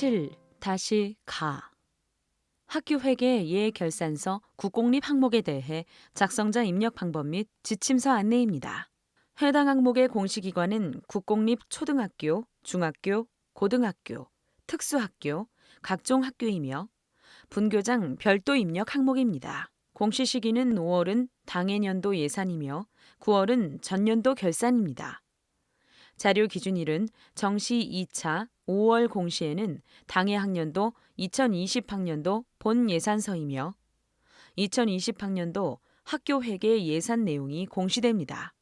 7. 다시 가. 학교 회계 예결산서 국공립 항목에 대해 작성자 입력 방법 및 지침서 안내입니다. 해당 항목의 공시기관은 국공립 초등학교, 중학교, 고등학교, 특수학교, 각종 학교이며 분교장 별도 입력 항목입니다. 공시 시기는 5월은 당해년도 예산이며 9월은 전년도 결산입니다. 자료 기준일은 정시 2차 5월 공시에는 당해 학년도 2020학년도 본 예산서이며 2020학년도 학교 회계 예산 내용이 공시됩니다.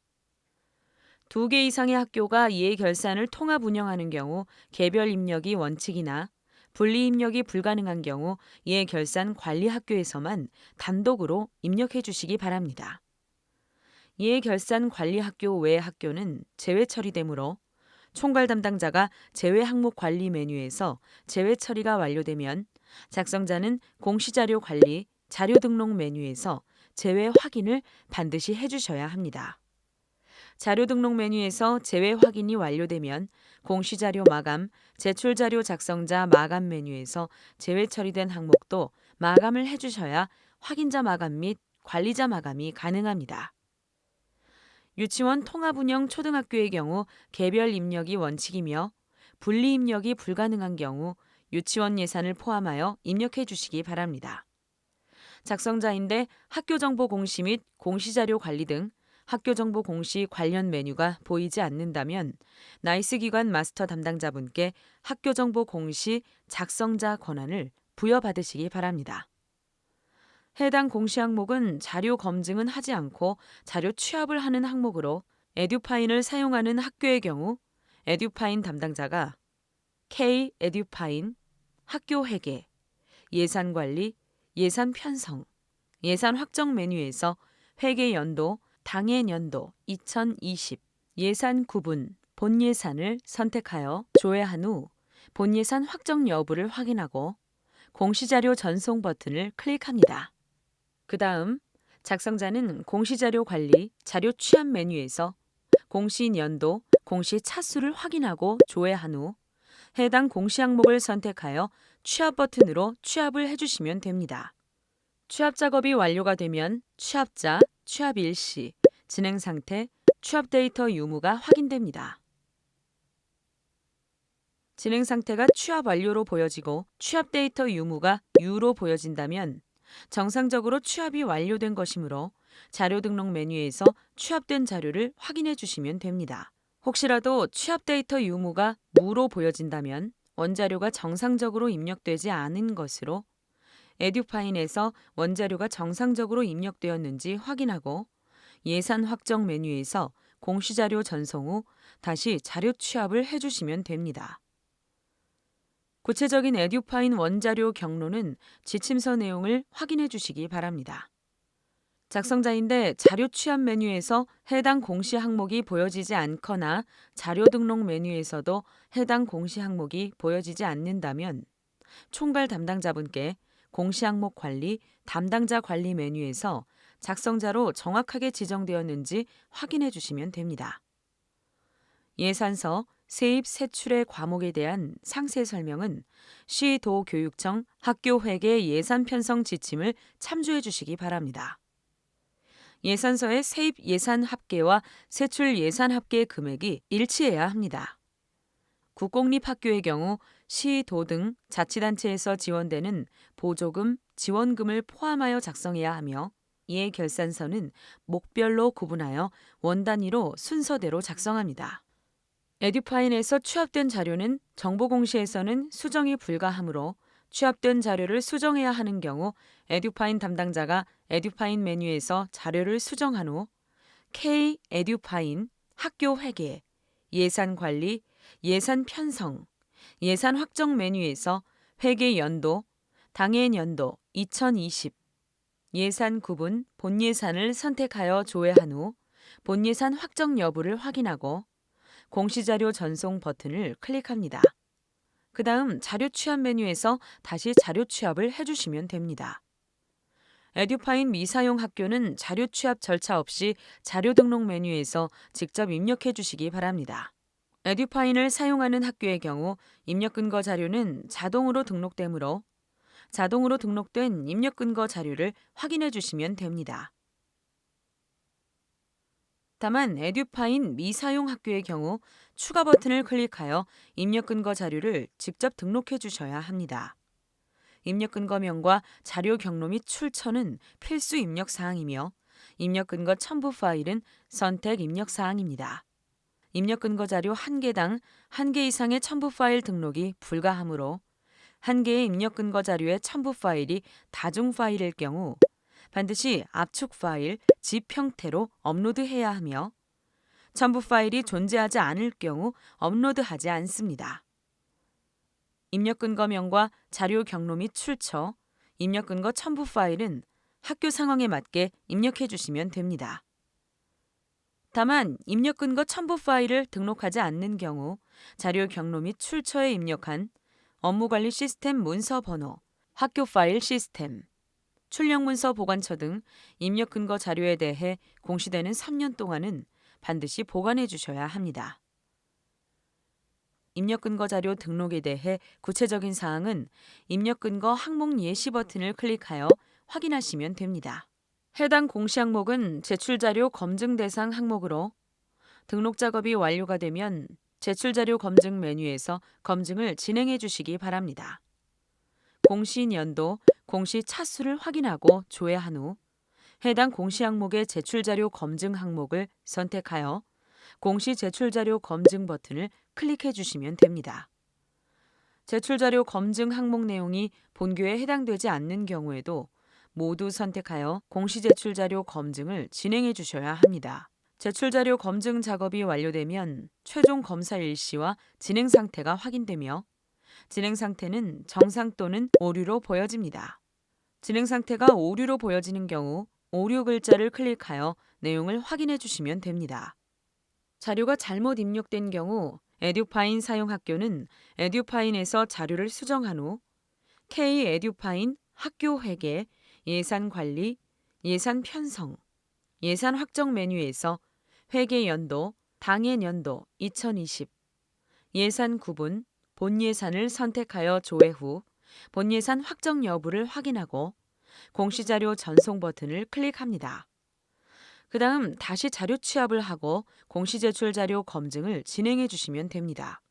2개 이상의 학교가 예결산을 통합 운영하는 경우 개별 입력이 원칙이나 분리 입력이 불가능한 경우 예결산 관리 학교에서만 단독으로 입력해 주시기 바랍니다. 예결산 관리 학교 외 학교는 제외 처리되므로 총괄 담당자가 제외 항목 관리 메뉴에서 제외 처리가 완료되면 작성자는 공시자료 관리, 자료 등록 메뉴에서 제외 확인을 반드시 해주셔야 합니다. 자료 등록 메뉴에서 제외 확인이 완료되면 공시자료 마감, 제출자료 작성자 마감 메뉴에서 제외 처리된 항목도 마감을 해주셔야 확인자 마감 및 관리자 마감이 가능합니다. 유치원 통합운영 초등학교의 경우 개별 입력이 원칙이며 분리 입력이 불가능한 경우 유치원 예산을 포함하여 입력해 주시기 바랍니다. 작성자인데 학교정보 공시 및 공시자료 관리 등 학교정보 공시 관련 메뉴가 보이지 않는다면 나이스 기관 마스터 담당자분께 학교정보 공시 작성자 권한을 부여받으시기 바랍니다. 해당 공시 항목은 자료 검증은 하지 않고 자료 취합을 하는 항목으로 에듀파인을 사용하는 학교의 경우 에듀파인 담당자가 K 에듀파인, 학교 회계, 예산 관리, 예산 편성, 예산 확정 메뉴에서 회계 연도, 당해 연도 2020 예산 구분, 본 예산을 선택하여 조회한 후 본 예산 확정 여부를 확인하고 공시자료 전송 버튼을 클릭합니다. 그 다음 작성자는 공시자료 관리, 자료 취합 메뉴에서 공시 연도, 공시 차수를 확인하고 조회한 후 해당 공시 항목을 선택하여 취합 버튼으로 취합을 해주시면 됩니다. 취합 작업이 완료가 되면 취합자, 취합 일시, 진행 상태, 취합 데이터 유무가 확인됩니다. 진행 상태가 취합 완료로 보여지고 취합 데이터 유무가 U로 보여진다면 정상적으로 취합이 완료된 것이므로 자료 등록 메뉴에서 취합된 자료를 확인해 주시면 됩니다. 혹시라도 취합 데이터 유무가 무로 보여진다면 원자료가 정상적으로 입력되지 않은 것으로 에듀파인에서 원자료가 정상적으로 입력되었는지 확인하고 예산 확정 메뉴에서 공시자료 전송 후 다시 자료 취합을 해주시면 됩니다. 구체적인 에듀파인 원자료 경로는 지침서 내용을 확인해 주시기 바랍니다. 작성자인데 자료 취합 메뉴에서 해당 공시 항목이 보여지지 않거나 자료 등록 메뉴에서도 해당 공시 항목이 보여지지 않는다면 총괄 담당자분께 공시 항목 관리, 담당자 관리 메뉴에서 작성자로 정확하게 지정되었는지 확인해 주시면 됩니다. 예산서, 세입 세출의 과목에 대한 상세 설명은 시도교육청 학교회계 예산 편성 지침을 참조해 주시기 바랍니다. 예산서의 세입 예산 합계와 세출 예산 합계 금액이 일치해야 합니다. 국공립학교의 경우 시, 도 등 자치단체에서 지원되는 보조금, 지원금을 포함하여 작성해야 하며 이에 결산서는 목별로 구분하여 원 단위로 순서대로 작성합니다. 에듀파인에서 취합된 자료는 정보공시에서는 수정이 불가하므로 취합된 자료를 수정해야 하는 경우 에듀파인 담당자가 에듀파인 메뉴에서 자료를 수정한 후 K 에듀파인, 학교 회계, 예산 관리, 예산 편성, 예산 확정 메뉴에서 회계 연도, 당해 연도 2020 예산 구분, 본 예산을 선택하여 조회한 후 본 예산 확정 여부를 확인하고 공시자료 전송 버튼을 클릭합니다. 그 다음 자료 취합 메뉴에서 다시 자료 취합을 해주시면 됩니다. 에듀파인 미사용 학교는 자료 취합 절차 없이 자료 등록 메뉴에서 직접 입력해 주시기 바랍니다. 에듀파인을 사용하는 학교의 경우 입력 근거 자료는 자동으로 등록되므로 자동으로 등록된 입력 근거 자료를 확인해 주시면 됩니다. 다만 에듀파인 미사용 학교의 경우 추가 버튼을 클릭하여 입력 근거 자료를 직접 등록해 주셔야 합니다. 입력 근거명과 자료 경로 및 출처는 필수 입력 사항이며 입력 근거 첨부 파일은 선택 입력 사항입니다. 입력 근거 자료 1개당 1개 이상의 첨부 파일 등록이 불가하므로 1개의 입력 근거 자료의 첨부 파일이 다중 파일일 경우 반드시 압축 파일, zip 형태로 업로드해야 하며 첨부 파일이 존재하지 않을 경우 업로드하지 않습니다. 입력 근거명과 자료 경로 및 출처, 입력 근거 첨부 파일은 학교 상황에 맞게 입력해 주시면 됩니다. 다만 입력 근거 첨부 파일을 등록하지 않는 경우 자료 경로 및 출처에 입력한 업무관리 시스템 문서 번호, 학교 파일 시스템, 출력 문서 보관처 등 입력 근거 자료에 대해 공시되는 3년 동안은 반드시 보관해 주셔야 합니다. 입력 근거 자료 등록에 대해 구체적인 사항은 입력 근거 항목 예시 버튼을 클릭하여 확인하시면 됩니다. 해당 공시 항목은 제출 자료 검증 대상 항목으로 등록 작업이 완료가 되면 제출 자료 검증 메뉴에서 검증을 진행해 주시기 바랍니다. 공시 연도, 공시 차수를 확인하고 조회한 후 해당 공시 항목의 제출 자료 검증 항목을 선택하여 공시 제출 자료 검증 버튼을 클릭해 주시면 됩니다. 제출 자료 검증 항목 내용이 본교에 해당되지 않는 경우에도 모두 선택하여 공시 제출 자료 검증을 진행해 주셔야 합니다. 제출 자료 검증 작업이 완료되면 최종 검사 일시와 진행 상태가 확인되며 진행 상태는 정상 또는 오류로 보여집니다. 진행 상태가 오류로 보여지는 경우 오류 글자를 클릭하여 내용을 확인해 주시면 됩니다. 자료가 잘못 입력된 경우 에듀파인 사용 학교는 에듀파인에서 자료를 수정한 후 K 에듀파인 학교 회계, 예산 관리, 예산 편성, 예산 확정 메뉴에서 회계 연도, 당해 연도 2020, 예산 구분, 본 예산을 선택하여 조회 후 본 예산 확정 여부를 확인하고 공시자료 전송 버튼을 클릭합니다. 그 다음 다시 자료 취합을 하고 공시제출 자료 검증을 진행해 주시면 됩니다.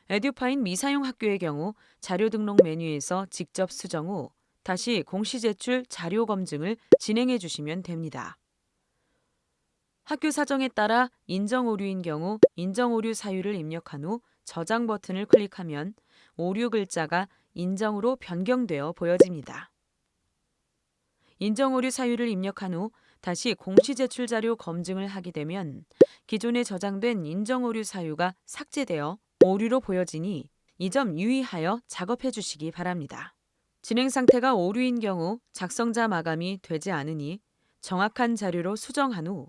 에듀파인 미사용 학교의 경우 자료 등록 메뉴에서 직접 수정 후 다시 공시제출 자료 검증을 진행해 주시면 됩니다. 학교 사정에 따라 인정 오류인 경우 인정 오류 사유를 입력한 후 저장 버튼을 클릭하면 오류 글자가 인정으로 변경되어 보여집니다. 인정 오류 사유를 입력한 후 다시 공시 제출 자료 검증을 하게 되면 기존에 저장된 인정 오류 사유가 삭제되어 오류로 보여지니 이 점 유의하여 작업해 주시기 바랍니다. 진행 상태가 오류인 경우 작성자 마감이 되지 않으니 정확한 자료로 수정한 후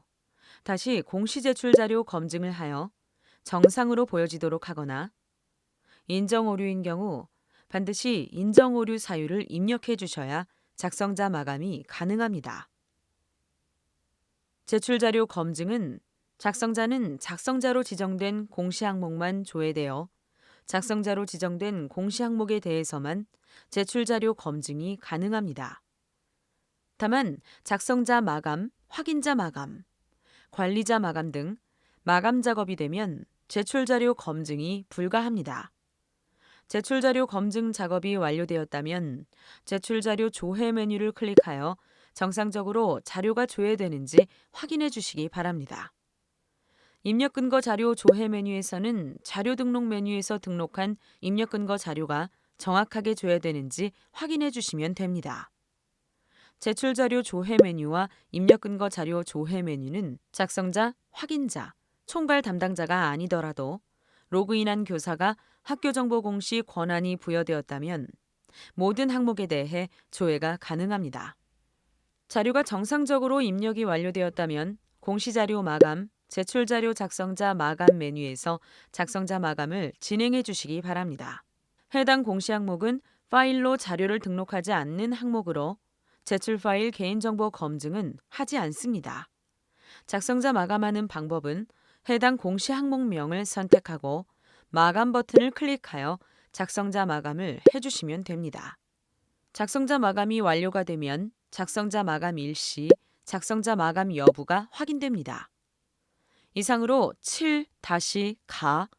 다시 공시 제출 자료 검증을 하여 정상으로 보여지도록 하거나 인정 오류인 경우 반드시 인정 오류 사유를 입력해 주셔야 작성자 마감이 가능합니다. 제출 자료 검증은 작성자는 작성자로 지정된 공시 항목만 조회되어 작성자로 지정된 공시 항목에 대해서만 제출 자료 검증이 가능합니다. 다만 작성자 마감, 확인자 마감, 관리자 마감 등 마감 작업이 되면 제출 자료 검증이 불가합니다. 제출 자료 검증 작업이 완료되었다면 제출 자료 조회 메뉴를 클릭하여 정상적으로 자료가 조회되는지 확인해 주시기 바랍니다. 입력 근거 자료 조회 메뉴에서는 자료 등록 메뉴에서 등록한 입력 근거 자료가 정확하게 조회되는지 확인해 주시면 됩니다. 제출 자료 조회 메뉴와 입력 근거 자료 조회 메뉴는 작성자, 확인자, 총괄 담당자가 아니더라도 로그인한 교사가 학교정보 공시 권한이 부여되었다면 모든 항목에 대해 조회가 가능합니다. 자료가 정상적으로 입력이 완료되었다면 공시자료 마감, 제출자료 작성자 마감 메뉴에서 작성자 마감을 진행해 주시기 바랍니다. 해당 공시 항목은 파일로 자료를 등록하지 않는 항목으로 제출 파일 개인정보 검증은 하지 않습니다. 작성자 마감하는 방법은 해당 공시 항목명을 선택하고 마감 버튼을 클릭하여 작성자 마감을 해주시면 됩니다. 작성자 마감이 완료가 되면 작성자 마감 일시, 작성자 마감 여부가 확인됩니다. 이상으로 7-가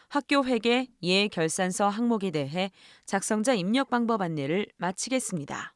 학교 회계 예결산서 항목에 대해 작성자 입력 방법 안내를 마치겠습니다.